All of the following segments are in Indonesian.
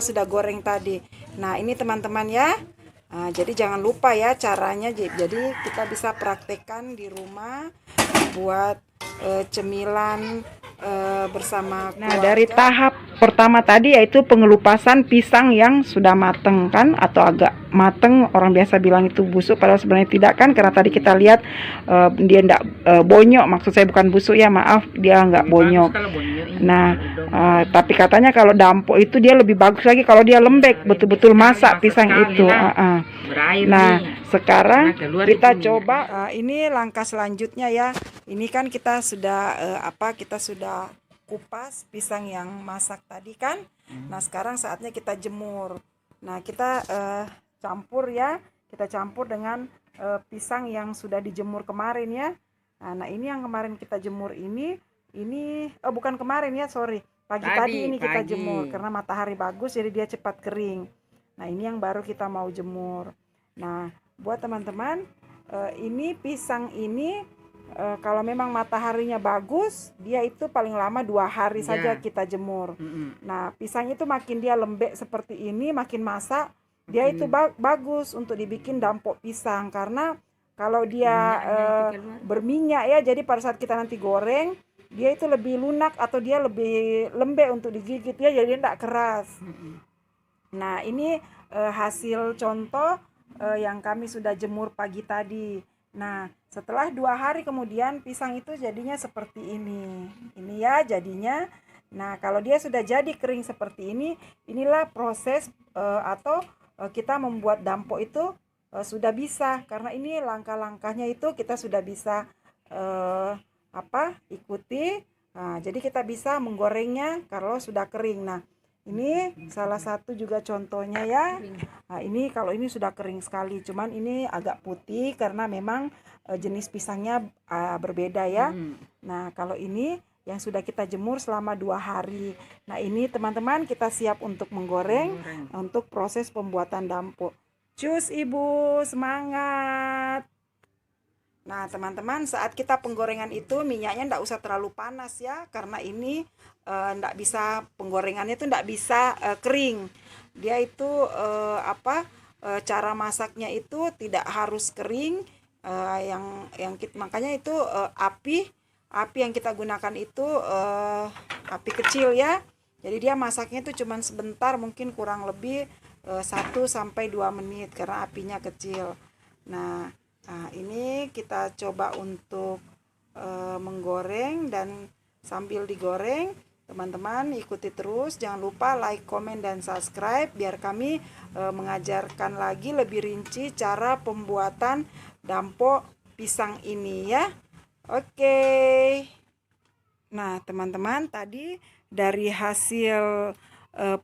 sudah goreng tadi. Nah, ini teman-teman ya. Nah, jadi jangan lupa ya caranya. Jadi kita bisa praktekkan di rumah buat cemilan bersama keluarga. Nah, dari tahap pertama tadi yaitu pengelupasan pisang yang sudah mateng kan, atau agak mateng, orang biasa bilang itu busuk, padahal sebenarnya tidak kan, karena tadi kita lihat dia enggak bonyok, maksud saya bukan busuk ya, maaf, dia enggak bonyok. Nah, tapi katanya kalau dampo itu dia lebih bagus lagi kalau dia lembek, betul-betul masak pisang itu. Nah, sekarang kita coba ini langkah selanjutnya ya. Ini kan kita sudah kita sudah kupas pisang yang masak tadi kan. Nah, sekarang saatnya kita jemur. Nah, kita campur ya. Kita campur dengan pisang yang sudah dijemur kemarin ya. Nah, ini yang kemarin kita jemur ini bukan kemarin ya, sorry. Pagi tadi ini kita jemur karena matahari bagus jadi dia cepat kering. Nah, ini yang baru kita mau jemur. Nah, buat teman-teman, ini pisang ini kalau memang mataharinya bagus, dia itu paling lama 2 hari saja kita jemur. Nah, pisang itu makin dia lembek seperti ini, makin masak, dia itu bagus untuk dibikin dampok pisang. Karena kalau dia berminyak ya, jadi pada saat kita nanti goreng, dia itu lebih lunak atau dia lebih lembek untuk digigit ya, jadi tidak keras. Nah, ini hasil contoh yang kami sudah jemur pagi tadi. Nah, setelah 2 hari kemudian pisang itu jadinya seperti ini. Ini ya jadinya. Nah, kalau dia sudah jadi kering seperti ini, inilah proses kita membuat dampok itu sudah bisa. Karena ini langkah-langkahnya itu kita sudah bisa ikuti. Nah, jadi kita bisa menggorengnya kalau sudah kering. Nah, ini salah satu juga contohnya ya. Nah, ini kalau ini sudah kering sekali, cuman ini agak putih karena memang jenis pisangnya berbeda ya. Nah, kalau ini yang sudah kita jemur selama 2 hari. Nah, ini teman-teman kita siap untuk menggoreng untuk proses pembuatan dampok. Cus Ibu, semangat. Nah, teman-teman, saat kita penggorengan itu minyaknya enggak usah terlalu panas ya, karena ini enggak bisa, penggorengannya itu enggak bisa kering. Dia itu cara masaknya itu tidak harus kering, makanya itu api yang kita gunakan itu api kecil ya. Jadi dia masaknya itu cuma sebentar, mungkin kurang lebih 1 sampai 2 menit karena apinya kecil. Nah, ini kita coba untuk menggoreng, dan sambil digoreng teman-teman ikuti terus, jangan lupa like, komen, dan subscribe biar kami mengajarkan lagi lebih rinci cara pembuatan dampok pisang ini ya. Oke. Nah, teman-teman, tadi dari hasil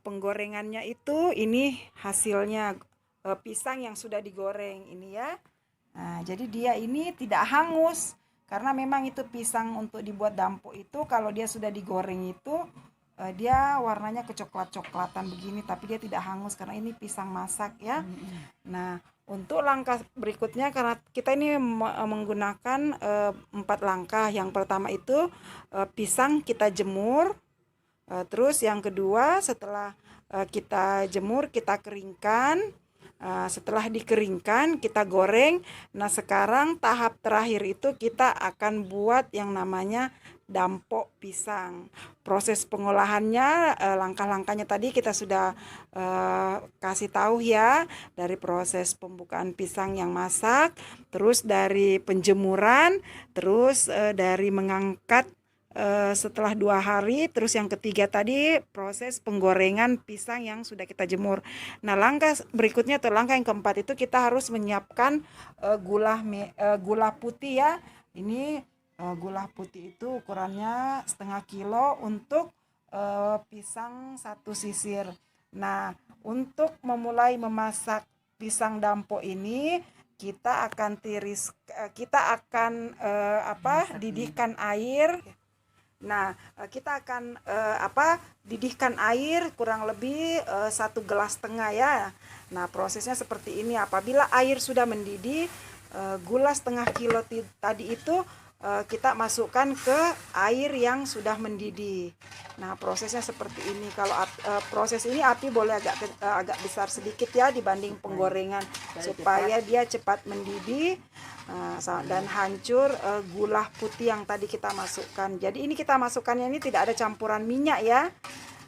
penggorengannya itu, ini hasilnya pisang yang sudah digoreng ini ya. Nah, jadi dia ini tidak hangus karena memang itu pisang untuk dibuat dampok itu kalau dia sudah digoreng itu dia warnanya kecoklat-coklatan begini, tapi dia tidak hangus karena ini pisang masak ya. Nah, untuk langkah berikutnya karena kita ini menggunakan 4 langkah. Yang pertama itu pisang kita jemur. Terus yang kedua setelah kita jemur kita keringkan. Setelah dikeringkan kita goreng. Nah, sekarang tahap terakhir itu kita akan buat yang namanya dampok pisang. Proses pengolahannya, langkah-langkahnya tadi kita sudah kasih tahu ya, dari proses pembukaan pisang yang masak, terus dari penjemuran, terus dari mengangkat setelah 2 hari, terus yang ketiga tadi proses penggorengan pisang yang sudah kita jemur. Nah, langkah berikutnya atau langkah yang keempat itu kita harus menyiapkan gula putih ya. Ini gula putih itu ukurannya setengah kilo untuk pisang 1 sisir. Nah, untuk memulai memasak pisang dampok ini kita akan didihkan air. Nah, kita akan didihkan air kurang lebih 1,5 gelas ya. Nah, prosesnya seperti ini. Apabila air sudah mendidih, gula setengah kilo tadi itu kita masukkan ke air yang sudah mendidih. Nah, prosesnya seperti ini. Kalau proses ini api boleh agak besar sedikit ya dibanding penggorengan supaya dia cepat mendidih dan hancur gula putih yang tadi kita masukkan. Jadi ini kita masukkannya ini tidak ada campuran minyak ya.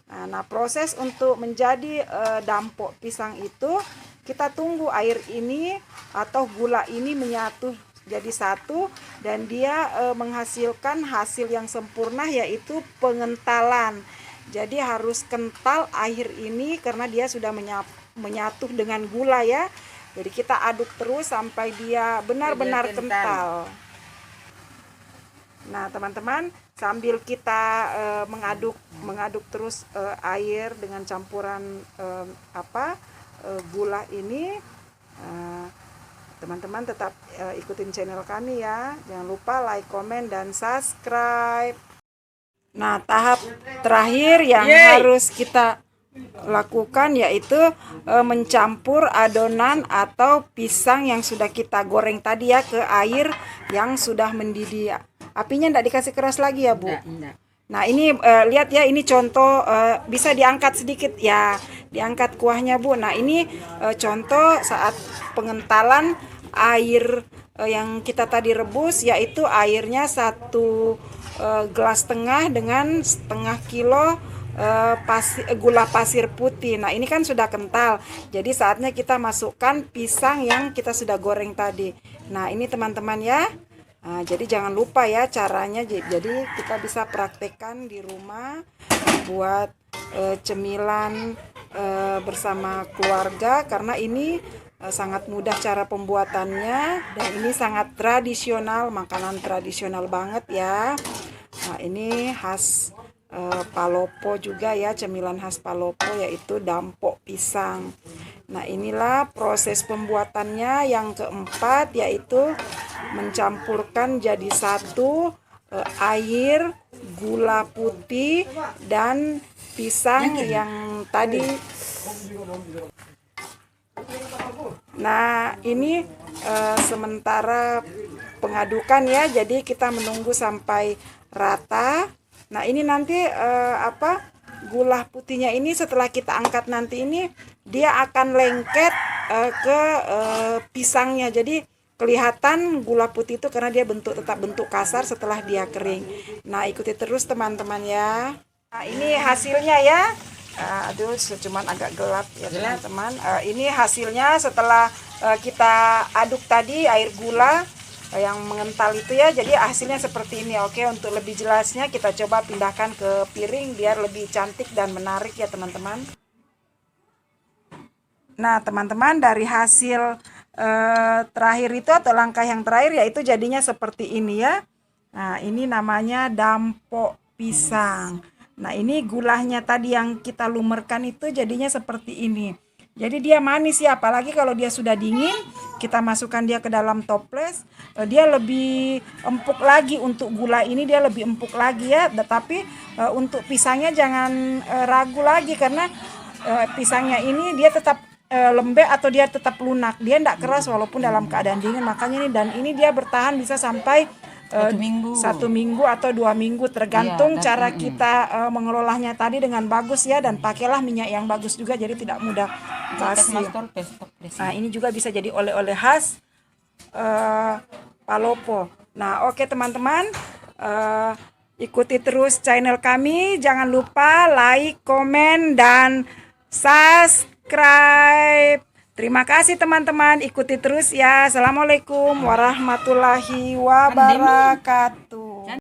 Nah, proses untuk menjadi dampok pisang itu kita tunggu air ini atau gula ini menyatu jadi satu dan dia menghasilkan hasil yang sempurna yaitu pengentalan. Jadi harus kental air ini karena dia sudah menyatu dengan gula ya. Jadi kita aduk terus sampai dia benar-benar kental. Nah, teman-teman, sambil kita mengaduk terus air dengan campuran gula ini, teman-teman tetap ikutin channel kami ya. Jangan lupa like, komen, dan subscribe. Nah, tahap terakhir yang harus kita lakukan yaitu mencampur adonan atau pisang yang sudah kita goreng tadi ya ke air yang sudah mendidih. Apinya tidak dikasih keras lagi ya, Bu? Enggak. Nah, ini lihat ya, ini contoh bisa diangkat sedikit ya, diangkat kuahnya, Bu. Nah, ini contoh saat pengentalan air yang kita tadi rebus, yaitu airnya 1 gelas setengah dengan setengah kilo gula pasir putih. Nah, ini kan sudah kental, jadi saatnya kita masukkan pisang yang kita sudah goreng tadi. Nah, ini teman-teman ya. Nah, jadi jangan lupa ya caranya. Jadi kita bisa praktekkan di rumah buat cemilan bersama keluarga karena ini sangat mudah cara pembuatannya dan ini sangat tradisional, makanan tradisional banget ya. Nah, ini khas Palopo juga ya, cemilan khas Palopo yaitu dampok pisang. Nah, inilah proses pembuatannya yang keempat, yaitu mencampurkan jadi satu air, gula putih, dan pisang yang tadi. Nah, ini sementara pengadukan ya, jadi kita menunggu sampai rata. Nah, ini nanti gula putihnya ini setelah kita angkat nanti ini dia akan lengket ke pisangnya. Jadi kelihatan gula putih itu karena dia tetap bentuk kasar setelah dia kering. Nah, ikuti terus teman-teman ya. Nah, ini hasilnya ya. Aduh, cuman agak gelap ya teman-teman. Ini hasilnya setelah kita aduk tadi air gula yang mengental itu ya, jadi hasilnya seperti ini. Oke, untuk lebih jelasnya kita coba pindahkan ke piring biar lebih cantik dan menarik ya teman-teman. Nah, teman-teman, dari hasil terakhir itu atau langkah yang terakhir yaitu jadinya seperti ini ya. Nah, ini namanya dampok pisang. Nah, ini gulanya tadi yang kita lumerkan itu jadinya seperti ini. Jadi dia manis ya, apalagi kalau dia sudah dingin, kita masukkan dia ke dalam toples, dia lebih empuk lagi. Untuk gula ini dia lebih empuk lagi ya, tetapi untuk pisangnya jangan ragu lagi karena pisangnya ini dia tetap lembek atau dia tetap lunak, dia tidak keras walaupun dalam keadaan dingin. Makanya ini, dan ini dia bertahan bisa sampai 1 minggu atau 2 minggu tergantung cara kita mengelolanya tadi dengan bagus ya, dan pakailah minyak yang bagus juga jadi tidak mudah basi. Nah, ini juga bisa jadi oleh-oleh khas Palopo. Nah, oke teman-teman, ikuti terus channel kami, jangan lupa like, komen, dan subscribe. Terima kasih teman-teman, ikuti terus ya. Assalamualaikum warahmatullahi wabarakatuh.